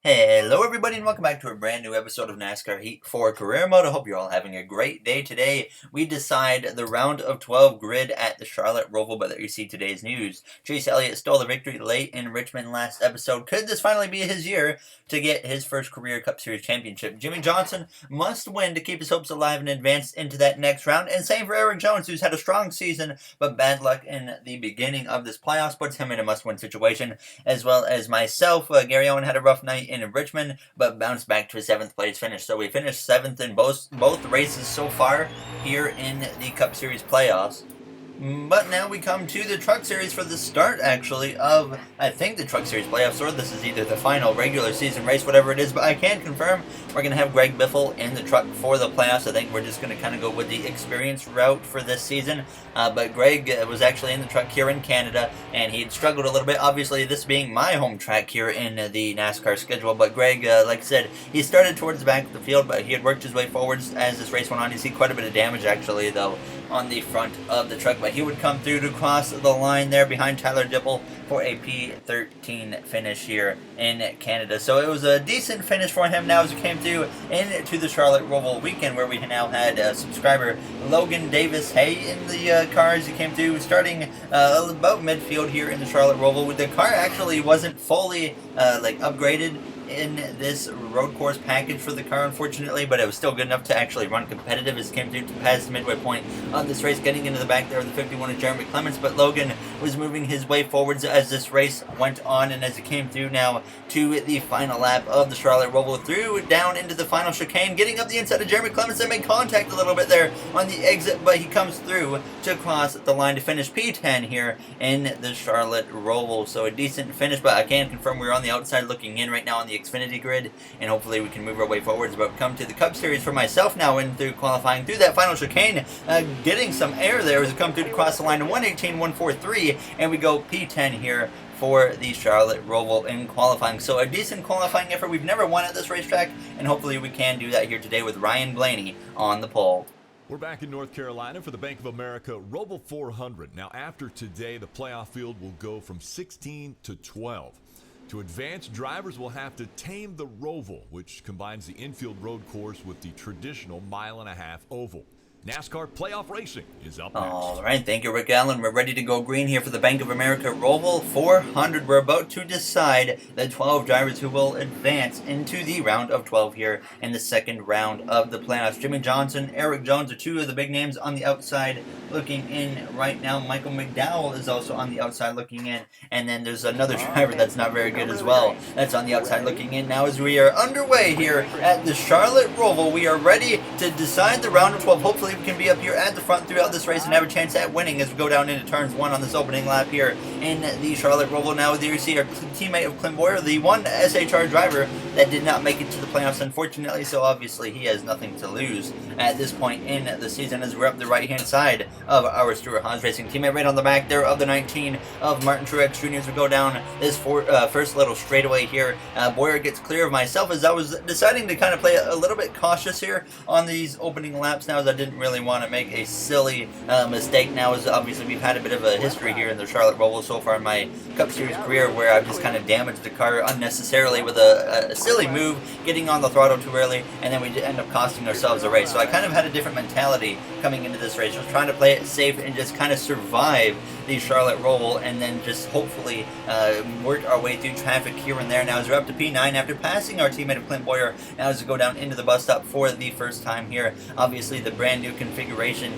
Hello everybody and welcome back to a brand new episode of NASCAR Heat 4 Career Mode. I hope you're all having a great day today. We decide the round of 12 grid at the Charlotte Roval, but there you see today's news. Chase Elliott stole the victory late in Richmond last episode. Could this finally be his year to get his first career Cup Series championship? Jimmie Johnson must win to keep his hopes alive and advance into that next round. And same for Erik Jones, who's had a strong season, but bad luck in the beginning of this playoffs puts him in a must-win situation, as well as myself. Gary Owen had a rough night in Richmond, but bounced back to a 7th place finish. So we finished 7th in both races so far here in the Cup Series playoffs. But now we come to the Truck Series for the start, actually, of, I think, the Truck Series playoffs, or this is either the final regular season race, whatever it is, but I can confirm we're going to have Greg Biffle in the truck for the playoffs. I think we're just going to kind of go with the experience route for this season, but Greg was actually in the truck here in Canada, and he had struggled a little bit, obviously this being my home track here in the NASCAR schedule, but Greg, like I said, he started towards the back of the field, but he had worked his way forwards as this race went on. You see quite a bit of damage, actually, though, on the front of the truck, but he would come through to cross the line there behind Tyler Dipple for a P13 finish here in Canada. So it was a decent finish for him now as he came through into the Charlotte Roval weekend, where we now had subscriber Logan Davis Hay in the car as he came through, starting about midfield here in the Charlotte Roval. The car actually wasn't fully upgraded in this road course package for the car, unfortunately, but it was still good enough to actually run competitive as it came through to past the midway point of this race, getting into the back there of the 51 of Jeremy Clements. But Logan was moving his way forwards as this race went on, and as it came through now to the final lap of the Charlotte Roval, through down into the final chicane, getting up the inside of Jeremy Clements and made contact a little bit there on the exit, but he comes through to cross the line to finish P10 here in the Charlotte Roval. So a decent finish, but I can confirm we're on the outside looking in right now on the Xfinity grid, and hopefully we can move our way forwards. But come to the Cup Series for myself now, in through qualifying through that final chicane, getting some air there as we come through to cross the line to 1:18.143, and we go P10 here for the Charlotte Roval in qualifying. So a decent qualifying effort. We've never won at this racetrack, and hopefully we can do that here today with Ryan Blaney on the pole. We're back in North Carolina for the Bank of America ROVAL 400. Now, after today, the playoff field will go from 16 to 12. To advance, drivers will have to tame the ROVAL, which combines the infield road course with the traditional mile-and-a-half oval. NASCAR playoff racing is up next. All right, thank you, Rick Allen. We're ready to go green here for the Bank of America ROVAL 400. We're about to decide the 12 drivers who will advance into the round of 12 here in the second round of the playoffs. Jimmie Johnson, Erik Jones are two of the big names on the outside looking in right now. Michael McDowell is also on the outside looking in, and then there's another driver that's not very good as well that's on the outside looking in. Now as we are underway here at the Charlotte Roval, we are ready to decide the round of 12. Hopefully we can be up here at the front throughout this race and have a chance at winning as we go down into turns 1 on this opening lap here in the Charlotte Roval. Now there you see our teammate of Clint Boyer, the one SHR driver that did not make it to the playoffs, unfortunately, so obviously he has nothing to lose at this point in the season as we're up the right hand side of our Stewart Haas Racing teammate. Right on the back there of the 19 of Martin Truex Jr. as we go down this first little straightaway here. Boyer gets clear of myself as I was deciding to kind of play a little bit cautious here on these opening laps now, as I didn't really want to make a silly mistake now, as obviously we've had a bit of a history here in the Charlotte Roval so far in my Cup Series career where I've just kind of damaged the car unnecessarily with a silly move, getting on the throttle too early, and then we end up costing ourselves a race. So I kind of had a different mentality coming into this race. I was trying to play it safe and just kind of survive the Charlotte Roval, and then just hopefully work our way through traffic here and there. Now as we're up to P9 after passing our teammate of Clint Boyer, now as we go down into the bus stop for the first time here. Obviously the brand new configuration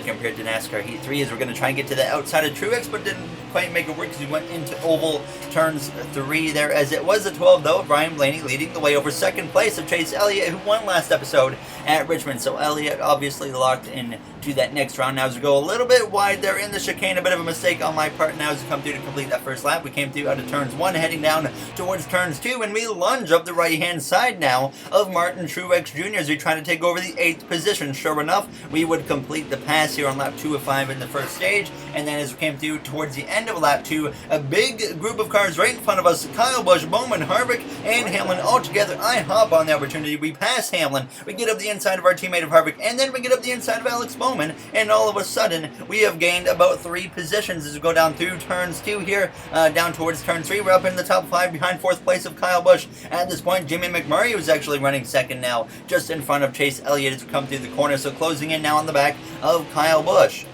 compared to NASCAR Heat 3 is we're going to try and get to the outside of Truex, but didn't quite make it work because we went into oval turns 3 there, as it was a 12 though. Brian Blaney leading the way over second place of Chase Elliott, who won last episode at Richmond. So Elliott obviously locked in to that next round. Now as we go a little bit wide there in the chicane, a bit of a mistake on my part now as we come through to complete that first lap. We came through out of turns 1 heading down towards turns 2, and we lunge up the right hand side now of Martin Truex Jr. as we try to take over the 8th position. Sure enough, we would complete the pass here on lap 2 of 5 in the first stage, and then as we came through towards the end of lap 2, a big group of cars right in front of us, Kyle Busch, Bowman, Harvick, and Hamlin all together. I hop on the opportunity. We pass Hamlin, we get up the inside of our teammate of Harvick, and then we get up the inside of Alex Bowman, and all of a sudden we have gained about 3 positions positions as we go down through turns 2 here, down towards turn 3. We're up in the top 5 behind 4th place of Kyle Busch. At this point, Jimmy McMurray was actually running second now, just in front of Chase Elliott as we come through the corner, so closing in now on the back of Kyle Busch.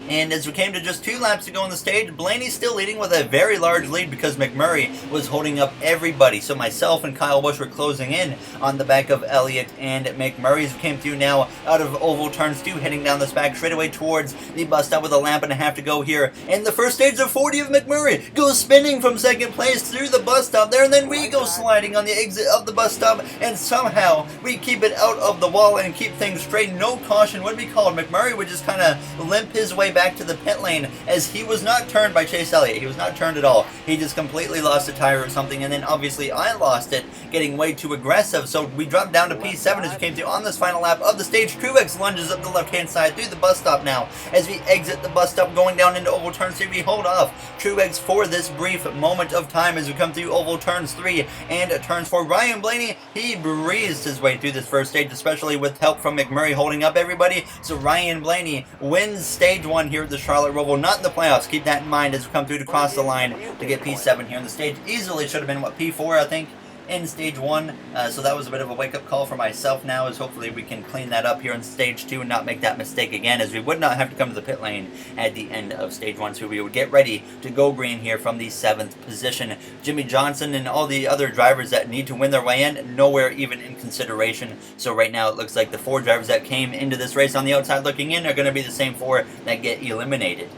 And as we came to just 2 laps to go on the stage, Blaney's still leading with a very large lead because McMurray was holding up everybody. So myself and Kyle Busch were closing in on the back of Elliott and McMurray as we came through now out of oval turns 2, heading down this back straightaway towards the bus stop with a lap and a half to go here. And the first stage of 40 of McMurray goes spinning from second place through the bus stop there, and then we go sliding on the exit of the bus stop, and somehow we keep it out of the wall and keep things straight. No caution would be called. McMurray would just kind of limp his way back to the pit lane as he was not turned by Chase Elliott. He was not turned at all. He just completely lost a tire or something, and then obviously I lost it, getting way too aggressive. So we dropped down to P7 as we came through on this final lap of the stage. Truex lunges up the left-hand side through the bus stop now. As we exit the bus stop going down into oval turn 3, we hold off Truex for this brief moment of time as we come through oval turns 3 and turns 4. Ryan Blaney, he breezed his way through this first stage, especially with help from McMurray holding up everybody. So Ryan Blaney wins stage 1 here at the Charlotte Roval, not in the playoffs. Keep that in mind as we come through to cross the line to get P7 here on the stage. Easily should have been, what, P4, I think, in stage 1. So that was a bit of a wake-up call for myself now, as hopefully we can clean that up here in stage 2 and not make that mistake again, as we would not have to come to the pit lane at the end of stage 1. So we would get ready to go green here from the 7th position. Jimmy Johnson and all the other drivers that need to win their way in, nowhere even in consideration. So right now it looks like the 4 drivers that came into this race on the outside looking in are going to be the same 4 that get eliminated.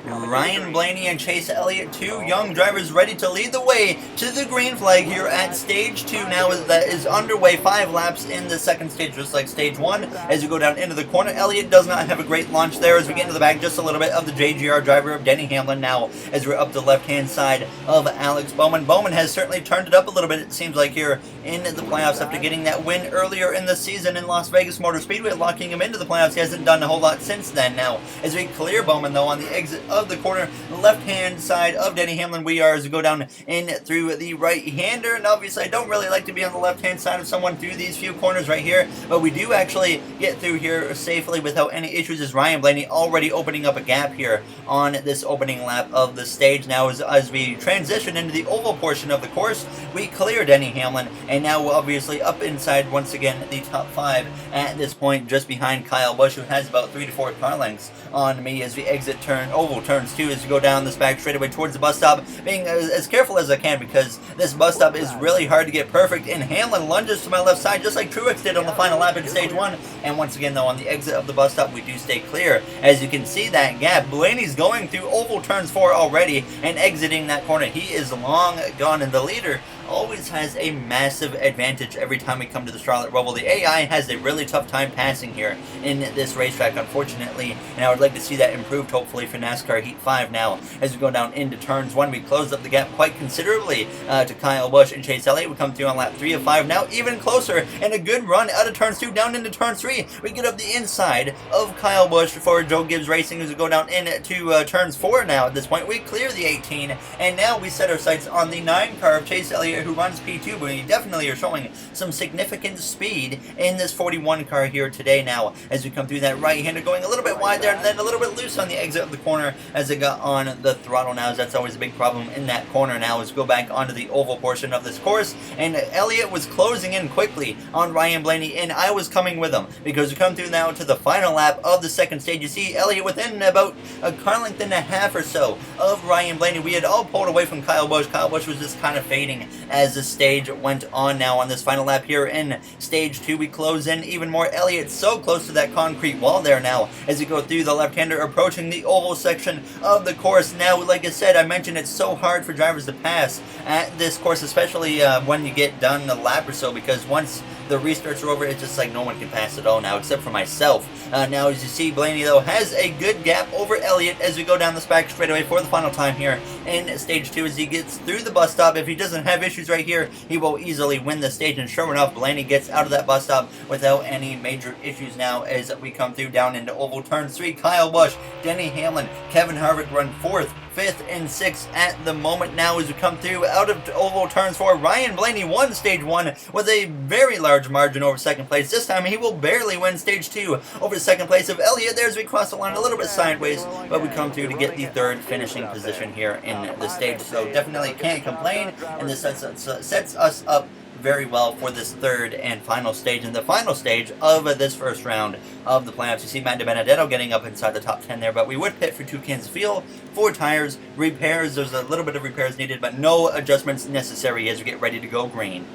Ryan Blaney and Chase Elliott, 2 young drivers ready to lead the way to the green flag here at stage 2 now that is underway. 5 laps in the second stage, just like stage 1. As you go down into the corner, Elliott does not have a great launch there as we get into the back just a little bit of the JGR driver of Denny Hamlin now as we're up the left-hand side of Alex Bowman. Bowman has certainly turned it up a little bit, it seems like, here in the playoffs after getting that win earlier in the season in Las Vegas Motor Speedway, locking him into the playoffs. He hasn't done a whole lot since then now. As we clear Bowman, though, on the exit of the corner, left-hand side of Denny Hamlin we are as we go down in through the right-hander. And obviously I don't really like to be on the left-hand side of someone through these few corners right here, but we do actually get through here safely without any issues, as Ryan Blaney already opening up a gap here on this opening lap of the stage. Now as we transition into the oval portion of the course, we clear Denny Hamlin, and now we're obviously up inside once again the top 5 at this point, just behind Kyle Busch, who has about 3 to 4 car lengths on me as we exit oval turns 2 as we go down this back straightaway towards the bus stop, being as careful as I can because this bus stop is really hard to get perfect, and Hamlin lunges to my left side just like Truex did on the final lap in stage 1. And once again though, on the exit of the bus stop we do stay clear. As you can see that gap, Blaney's going through oval turns 4 already and exiting that corner. He is long gone, and the leader always has a massive advantage every time we come to the Charlotte Roval. The AI has a really tough time passing here in this racetrack, unfortunately, and I would like to see that improved, hopefully, for NASCAR Heat 5 now. As we go down into turns 1, we close up the gap quite considerably to Kyle Busch and Chase Elliott. We come through on lap 3 of 5 now, even closer, and a good run out of turns 2 down into turn 3. We get up the inside of Kyle Busch for Joe Gibbs Racing as we go down into turns 4 now. At this point, we clear the 18, and now we set our sights on the 9 car of Chase Elliott, who runs P2, but we definitely are showing some significant speed in this 41 car here today now, as we come through that right-hander, going a little bit wide there and then a little bit loose on the exit of the corner as it got on the throttle now, as that's always a big problem in that corner now, as we go back onto the oval portion of this course. And Elliott was closing in quickly on Ryan Blaney, and I was coming with him, because we come through now to the final lap of the second stage. You see Elliott within about a car length and a half or so of Ryan Blaney. We had all pulled away from Kyle Busch. Kyle Busch was just kind of fading as the stage went on now. On this final lap here in stage 2, we close in even more. Elliott so close to that concrete wall there now as we go through the left-hander, approaching the oval section of the course. Now, like I said, I mentioned it's so hard for drivers to pass at this course, especially when you get done a lap or so, because once the restarts are over, it's just like no one can pass at all now, except for myself. Now, as you see, Blaney, though, has a good gap over Elliott as we go down this back straightaway for the final time here in stage 2 as he gets through the bus stop. If he doesn't have issues right here, he will easily win the stage, and sure enough, Blaney gets out of that bus stop without any major issues now as we come through down into oval turn 3. Kyle Busch, Denny Hamlin, Kevin Harvick run 4th, 5th and 6th at the moment now as we come through out of oval turns 4. Ryan Blaney won stage 1 with a very large margin over second place. This time he will barely win stage 2 over second place of Elliott. There's we cross the line a little bit sideways, but we come through to get the 3rd finishing position here in the stage. So definitely can't complain, and this sets us up very well for this 3rd and final stage. And the final stage of this first round of the playoffs, you see Matt DiBenedetto getting up inside the top 10 there, but we would pit for 2 cans of fuel, 4 tires, repairs. There's a little bit of repairs needed, but no adjustments necessary as we get ready to go green.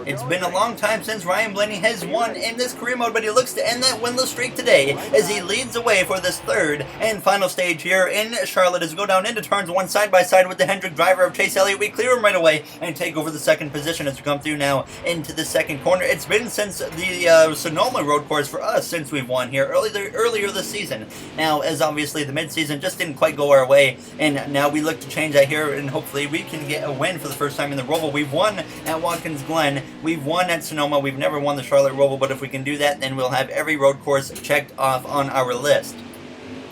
It's been a long time since Ryan Blaney has won in this career mode, but he looks to end that winless streak today as he leads away for this 3rd and final stage here in Charlotte as we go down into turns 1 side by side with the Hendrick driver of Chase Elliott. We clear him right away and take over the 2nd position as we come through now into the 2nd corner. It's been since the Sonoma road course for us since we've won here earlier this season. Now, as obviously the midseason just didn't quite go our way, and now we look to change that here, and hopefully we can get a win for the first time in the Roval. We've won at Watkins Glen. We've won at Sonoma. We've never won the Charlotte Roval, but if we can do that, then we'll have every road course checked off on our list.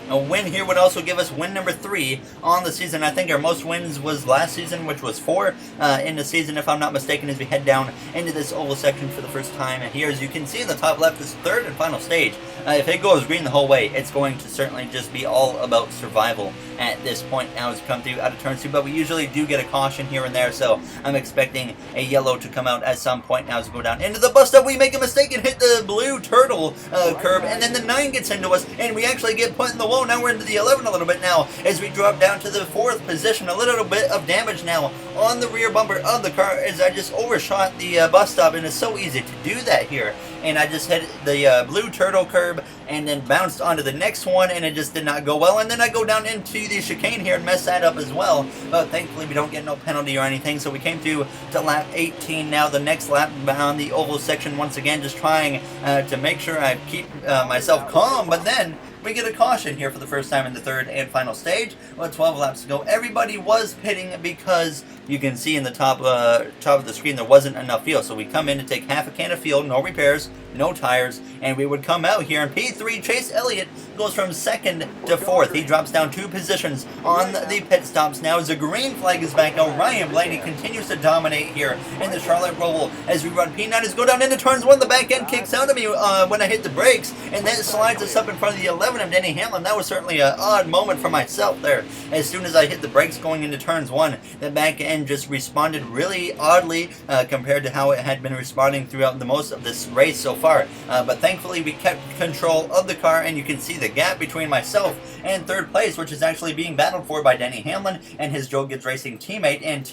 A win here would also give us win number 3 on the season. I think our most wins was last season, which was 4 in the season, if I'm not mistaken, as we head down into this oval section for the first time. And here, as you can see in the top left, this 3rd and final stage. If it goes green the whole way, it's going to certainly just be all about survival at this point now as we come through out of turn 2. But we usually do get a caution here and there, so I'm expecting a yellow to come out at some point now as we go down into the bus stop. We make a mistake and hit the blue turtle curb, and then the 9 gets into us, and we actually get put in the wall. Now we're into the 11 a little bit now as we drop down to the 4th position. A little bit of damage now on the rear bumper of the car as I just overshot the bus stop, and it's so easy to do that here. And I just hit the blue turtle curb and then bounced onto the next one, and it just did not go well. And then I go down into the chicane here and mess that up as well. But thankfully we don't get no penalty or anything, so we came through to lap 18 now, the next lap on the oval section once again, just trying to make sure I keep myself calm. But then we get a caution here for the first time in the 3rd and final stage. Well, 12 laps to go. Everybody was pitting because you can see in the top of the screen there wasn't enough fuel. So we come in to take half a can of fuel, no repairs, no tires, and we would come out here. And P3, Chase Elliott, goes from 2nd to 4th. He drops down 2 positions on the pit stops now as the green flag is back out. Ryan Blaney continues to dominate here in the Charlotte Roval as we run P9 as go down into turns 1. The back end kicks out of me when I hit the brakes, and then slides us up in front of the 11 of Denny Hamlin. That was certainly an odd moment for myself there. As soon as I hit the brakes going into turns 1, the back end just responded really oddly compared to how it had been responding throughout the most of this race so far. But thankfully we kept control of the car, and you can see the gap between myself and 3rd place, which is actually being battled for by Denny Hamlin and his Joe Gibbs Racing teammate and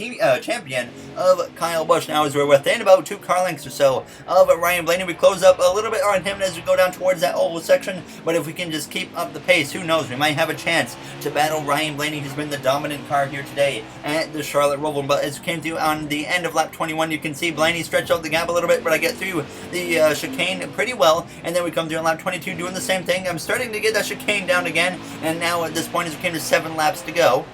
champion of Kyle Busch. Now as we're within about 2 car lengths or so of Ryan Blaney, we close up a little bit on him as we go down towards that oval section. But if we can just keep up the pace, who knows, we might have a chance to battle Ryan Blaney, who's been the dominant car here today at the Charlotte Roval. But as we came through on the end of lap 21, you can see Blaney stretch out the gap a little bit, but I get through the chicane pretty well, and then we come through on lap 22 doing the same thing. I'm starting to get that chicane down again, and now at this point as we came to 7 laps to go.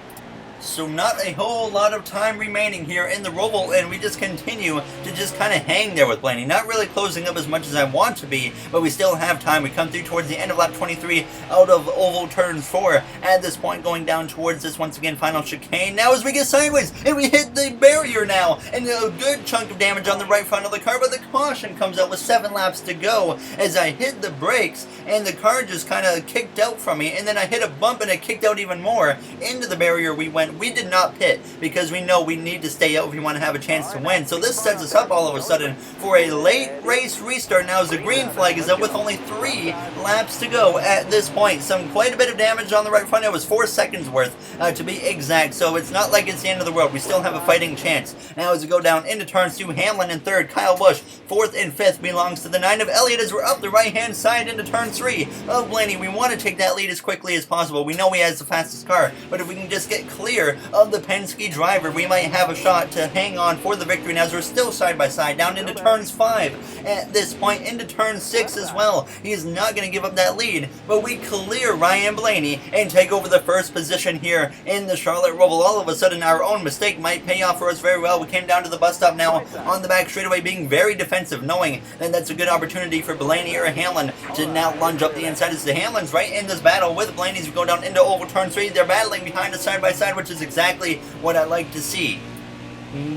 So not a whole lot of time remaining here in the Roval, and we just continue to just kind of hang there with Blaney. Not really closing up as much as I want to be, but we still have time. We come through towards the end of lap 23 out of oval turns 4. At this point going down towards this once again final chicane. Now as we get sideways and we hit the barrier now, and a good chunk of damage on the right front of the car, but the caution comes out with 7 laps to go as I hit the brakes and the car just kind of kicked out from me, and then I hit a bump and it kicked out even more. Into the barrier we went. We did not pit because we know we need to stay out if we want to have a chance to win. So this sets us up all of a sudden for a late race restart now as the green flag is up with only 3 laps to go at this point. Quite a bit of damage on the right front. It was 4 seconds worth to be exact, so it's not like it's the end of the world. We still have a fighting chance. Now as we go down into turns 2, Hamlin in 3rd, Kyle Busch 4th and 5th belongs to the 9 of Elliott as we're up the right hand side into turn 3 of Blaney. We want to take that lead as quickly as possible. We know he has the fastest car, but if we can just get clear clear of the Penske driver, we might have a shot to hang on for the victory. Now, as we're still side by side down into turns 5 at this point, into turn 6 as well. He is not going to give up that lead, but we clear Ryan Blaney and take over the first position here in the Charlotte Roval. All of a sudden, our own mistake might pay off for us very well. We came down to the bus stop now on the back straightaway, being very defensive, knowing that that's a good opportunity for Blaney or Hamlin to now lunge up the inside. As the Hamlin's right in this battle with Blaney's. We go down into oval turn 3. They're battling behind us side by side, which is exactly what I like to see.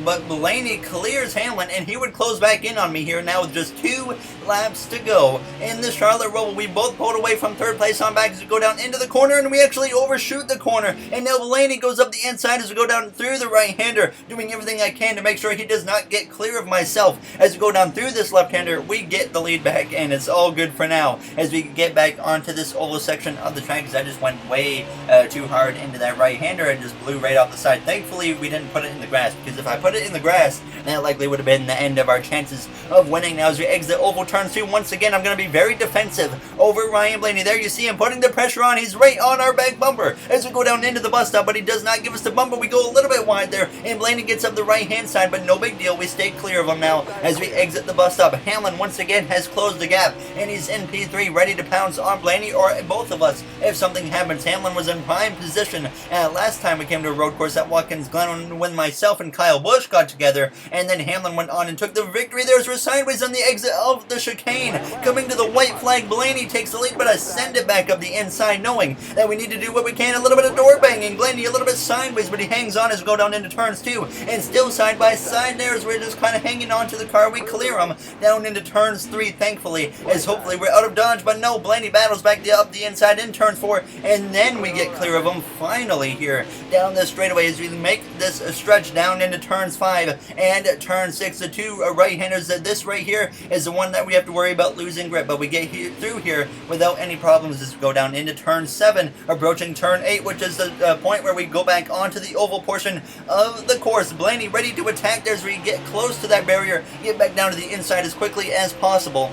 But Blaney clears Hamlin, and he would close back in on me here now with just 2 laps to go. In the Charlotte Roval, we both pulled away from third place on back as we go down into the corner, and we actually overshoot the corner. And now Blaney goes up the inside as we go down through the right-hander, doing everything I can to make sure he does not get clear of myself. As we go down through this left-hander, we get the lead back, and it's all good for now as we get back onto this oval section of the track, because I just went way too hard into that right-hander and just blew right off the side. Thankfully, we didn't put it in the grass, because if I put it in the grass, that likely would have been the end of our chances of winning. Now, as we exit oval turn 2, once again, I'm going to be very defensive over Ryan Blaney. There you see him putting the pressure on. He's right on our back bumper as we go down into the bus stop, but he does not give us the bumper. We go a little bit wide there, and Blaney gets up the right-hand side, but no big deal. We stay clear of him now as we exit the bus stop. Hamlin, once again, has closed the gap, and he's in P3, ready to pounce on Blaney or both of us if something happens. Hamlin was in prime position last time we came to a road course at Watkins Glen when myself and Kyle Busch got together, and then Hamlin went on and took the victory there as we're sideways on the exit of the chicane. Coming to the white flag, Blaney takes the lead, but I send it back up the inside, knowing that we need to do what we can. A little bit of door banging. Blaney a little bit sideways, but he hangs on as we go down into turns 2, and still side by side there as we're just kind of hanging on to the car. We clear him down into turns 3, thankfully, as hopefully we're out of dodge, but no, Blaney battles back up the inside in turn 4, and then we get clear of him finally here down this straightaway as we make this stretch down into turns 5 and turn 6. The 2 right-handers, that this right here is the one that we have to worry about losing grip, but we get through here without any problems as we go down into turn 7, approaching turn 8, which is the point where we go back onto the oval portion of the course. Blaney ready to attack there as we get close to that barrier, get back down to the inside as quickly as possible.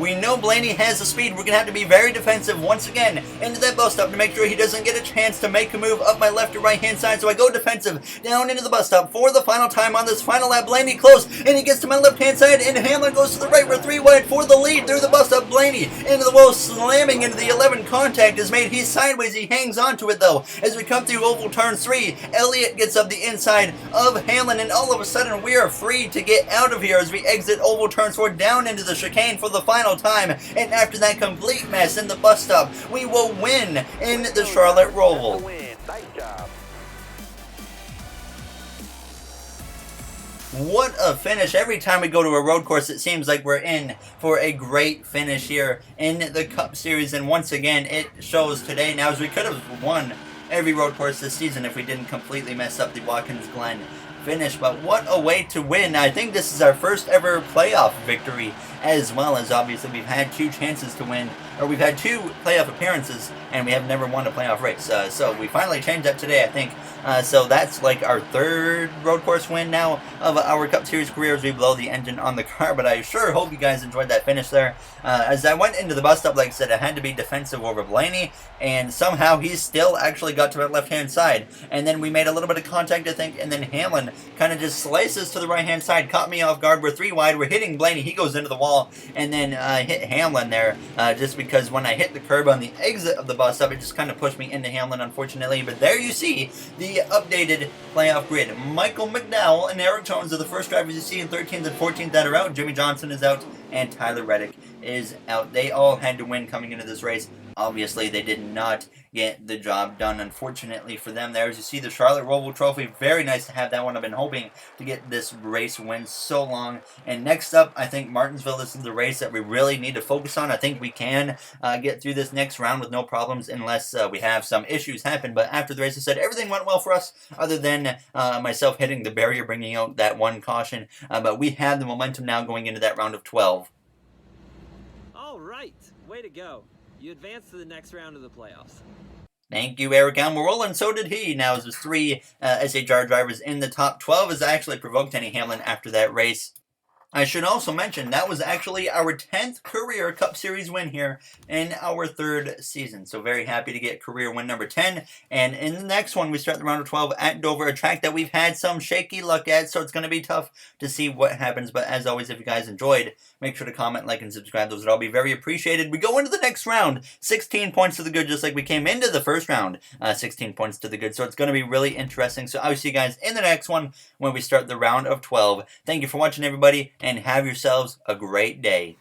We know Blaney has the speed. We're going to have to be very defensive once again into that bus stop to make sure he doesn't get a chance to make a move up my left or right hand side. So I go defensive down into the bus stop for the final time on this final lap. Blaney close, and he gets to my left hand side, and Hamlin goes to the right. We're 3 wide for the lead through the bus stop. Blaney into the wall, slamming into the 11. Contact is made. He's sideways. He hangs on to it though as we come through oval turn 3. Elliott gets up the inside of Hamlin, and all of a sudden we are free to get out of here as we exit oval turn 4 down into the chicane for the final time. And after that complete mess in the bus stop, we will win in the Charlotte Roval. Nice job. What a finish. Every time we go to a road course, it seems like we're in for a great finish here in the Cup Series. And once again, it shows today. Now, as we could have won every road course this season if we didn't completely mess up the Watkins Glen finish. But what a way to win. I think this is our first ever playoff victory, as well as obviously we've had 2 chances to win, or we've had 2 playoff appearances, and we have never won a playoff race. So we finally changed that today, I think. So that's like our 3rd road course win now of our Cup Series career as we blow the engine on the car. But I sure hope you guys enjoyed that finish there. As I went into the bus stop, like I said, I had to be defensive over Blaney, and somehow he still actually got to my left-hand side. And then we made a little bit of contact, I think, and then Hamlin kind of just slices to the right-hand side, caught me off guard. We're 3 wide. We're hitting Blaney. He goes into the wall, and then hit Hamlin there just because when I hit the curb on the exit of the bus stop, it just kind of pushed me into Hamlin, unfortunately. But there you see the updated playoff grid. Michael McDowell and Eric Jones are the first drivers you see in 13th and 14th that are out. Jimmy Johnson is out, and Tyler Reddick is out. They all had to win coming into this race. Obviously, they did not get the job done, unfortunately for them. There, as you see, the Charlotte Roval Trophy. Very nice to have that one. I've been hoping to get this race win so long. And next up, I think Martinsville, this is the race that we really need to focus on. I think we can get through this next round with no problems unless we have some issues happen. But after the race, I said everything went well for us other than myself hitting the barrier, bringing out that one caution. But we have the momentum now going into that round of 12. All right. Way to go. You advance to the next round of the playoffs. Thank you, Eric Almirola, and so did he. Now, as there's 3 SHR drivers in the top 12, as I actually provoked Denny Hamlin after that race. I should also mention that was actually our 10th career Cup Series win here in our 3rd season. So very happy to get career win number 10. And in the next one, we start the round of 12 at Dover, a track that we've had some shaky luck at. So it's going to be tough to see what happens. But as always, if you guys enjoyed, make sure to comment, like, and subscribe. Those would all be very appreciated. We go into the next round. 16 points to the good, just like we came into the first round. 16 points to the good. So it's going to be really interesting. So I'll see you guys in the next one when we start the round of 12. Thank you for watching, everybody, and have yourselves a great day.